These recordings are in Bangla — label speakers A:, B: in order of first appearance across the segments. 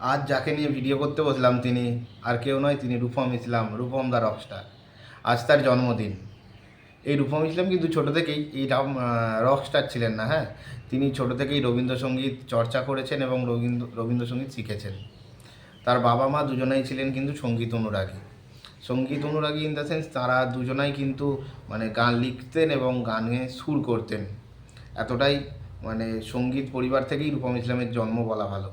A: আজ যাকে নিয়ে ভিডিও করতে বসলাম তিনি আর কেউ নয়, তিনি রূপম ইসলাম, রূপম দা রকস্টার। আজ তার জন্মদিন। এই রূপম ইসলাম কিন্তু ছোটো থেকেই এই রকস্টার ছিলেন না, হ্যাঁ। তিনি ছোটো থেকেই রবীন্দ্রসঙ্গীত চর্চা করেছেন এবং রবীন্দ্রসঙ্গীত শিখেছেন। তার বাবা মা দুজনেই ছিলেন কিন্তু সঙ্গীত অনুরাগী। সঙ্গীত অনুরাগী ইন দ্য সেন্স তারা দুজনাই কিন্তু মানে গান লিখতেন এবং গানে সুর করতেন। এতটাই মানে সঙ্গীত পরিবার থেকেই রূপম ইসলামের জন্ম বলা ভালো।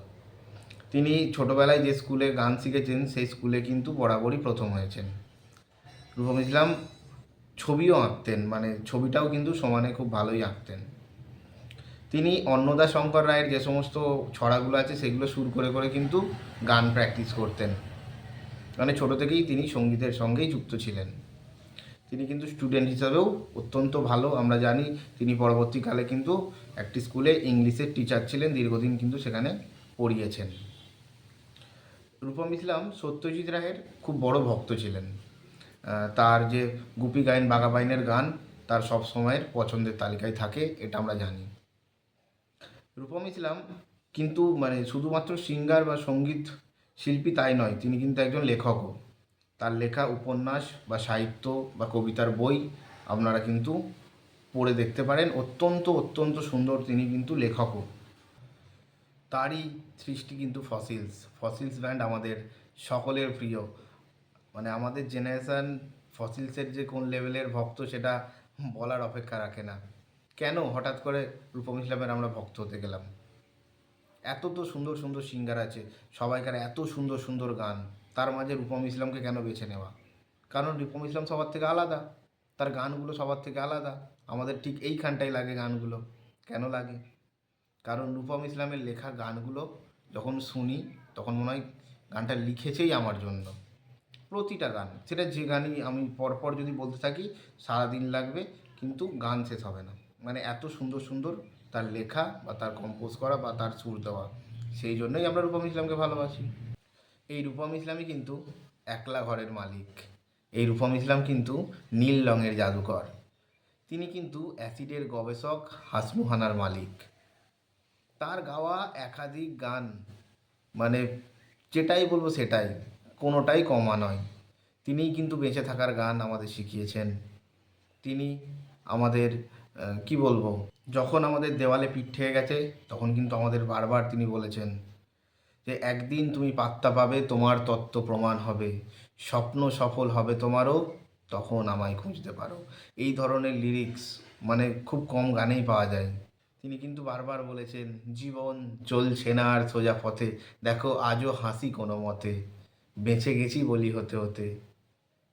A: তিনি ছোটোবেলায় যে স্কুলে গান শিখেছেন সেই স্কুলে কিন্তু বরাবরই প্রথম হয়েছেন। রূপম ইসলাম ছবিও আঁকতেন, মানে ছবিটাও কিন্তু সমানে খুব ভালোই আঁকতেন। তিনি অন্নদা শঙ্কর রায়ের যে সমস্ত ছড়াগুলো আছে সেগুলো সুর করে করে কিন্তু গান প্র্যাকটিস করতেন। মানে ছোটো থেকেই তিনি সঙ্গীতের সঙ্গেই যুক্ত ছিলেন। তিনি কিন্তু স্টুডেন্ট হিসাবেও অত্যন্ত ভালো। আমরা জানি তিনি পরবর্তীকালে কিন্তু একটি স্কুলে ইংলিশের টিচার ছিলেন, দীর্ঘদিন কিন্তু সেখানে পড়িয়েছেন। রূপম ইসলাম সত্যজিৎ রায়ের খুব বড় ভক্ত ছিলেন। তার যে গুপি গাইন বাঘা বাইনের গান তার সব সময়ের পছন্দের তালিকায় থাকে, এটা আমরা জানি। রূপম ইসলাম কিন্তু মানে শুধুমাত্র সিঙ্গার বা সঙ্গীত শিল্পী তাই নয়, তিনি কিন্তু একজন লেখকও। তার লেখা উপন্যাস বা সাহিত্য বা কবিতার বই আপনারা কিন্তু পড়ে দেখতে পারেন। অত্যন্ত অত্যন্ত সুন্দর তিনি কিন্তু লেখকও। তারই সৃষ্টি কিন্তু ফসিলস ব্যান্ড আমাদের সকলের প্রিয়। মানে আমাদের জেনারেশান ফসিলসের যে কোন লেভেলের ভক্ত সেটা বলার অপেক্ষা রাখে না। কেন হঠাৎ করে রূপম ইসলামের আমরা ভক্ত হতে গেলাম? এত তো সুন্দর সুন্দর সিঙ্গার আছে, সবাইকার এত সুন্দর সুন্দর গান, তার মাঝে রূপম ইসলামকে কেন বেছে নেওয়া? কারণ রূপম ইসলাম সবার থেকে আলাদা, তার গানগুলো সবার থেকে আলাদা। আমাদের ঠিক এইখানটাই লাগে গানগুলো। কেন লাগে? কারণ রূপম ইসলামের লেখা গানগুলো যখন শুনি তখন মনে হয় গানটা লিখেছেই আমার জন্য। প্রতিটা গান, সেটা যে গানই আমি পরপর যদি বলতে থাকি সারাদিন লাগবে, কিন্তু গান শেষ হবে না। মানে এত সুন্দর সুন্দর তার লেখা বা তার কম্পোজ করা বা তার সুর দেওয়া, সেই জন্যই আমরা রূপম ইসলামকে ভালোবাসি। এই রূপম ইসলামই কিন্তু একলা ঘরের মালিক। এই রূপম ইসলাম কিন্তু নীল রঙের জাদুকর। তিনি কিন্তু অ্যাসিডের গবেষক, হাসমুহানার মালিক। তার গাওয়া একাধিক গান মানে যেটাই বলবো সেটাই, কোনোটাই কমা নয়। তিনিই কিন্তু বেঁচে থাকার গান আমাদের শিখিয়েছেন। তিনি আমাদের কি বলবো, যখন আমাদের দেওয়ালে পিঠ ঠেকে গেছে তখন কিন্তু আমাদের বারবার তিনি বলেছেন যে একদিন তুমি পাত্তা পাবে, তোমার তত্ত্ব প্রমাণ হবে, স্বপ্ন সফল হবে তোমারও, তখন আমায় খুঁজতে পারো। এই ধরনের লিরিক্স মানে খুব কম গানেই পাওয়া যায়। তিনি কিন্তু বারবার বলেছেন জীবন চলছে না আর সোজা পথে, দেখো আজও হাসি কোনো মতে, বেঁচে গেছি বলি হতে হতে।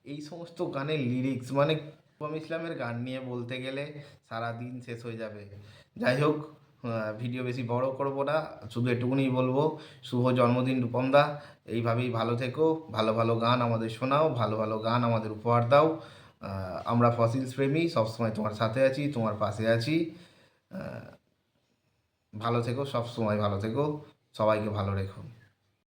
A: এই সমস্ত গানের লিরিক্স মানে রূপম ইসলামের গান নিয়ে বলতে গেলে সারা দিন শেষ হয়ে যাবে। যাই হোক, ভিডিও বেশি বড় করব না, শুধু এটুকুনি বলবো শুভ জন্মদিন রূপম দা। এইভাবেই ভালো থেকো, ভালো ভালো গান আমাদের শোনাও, ভালো ভালো গান আমাদের উপহার দাও। আমরা ফসিলস প্রেমী, সবসময় তোমার সাথে আছি, তোমার পাশে আছি। ভালো থেকো, সব সময় ভালো থেকো, সবাইকে ভালো রেখো।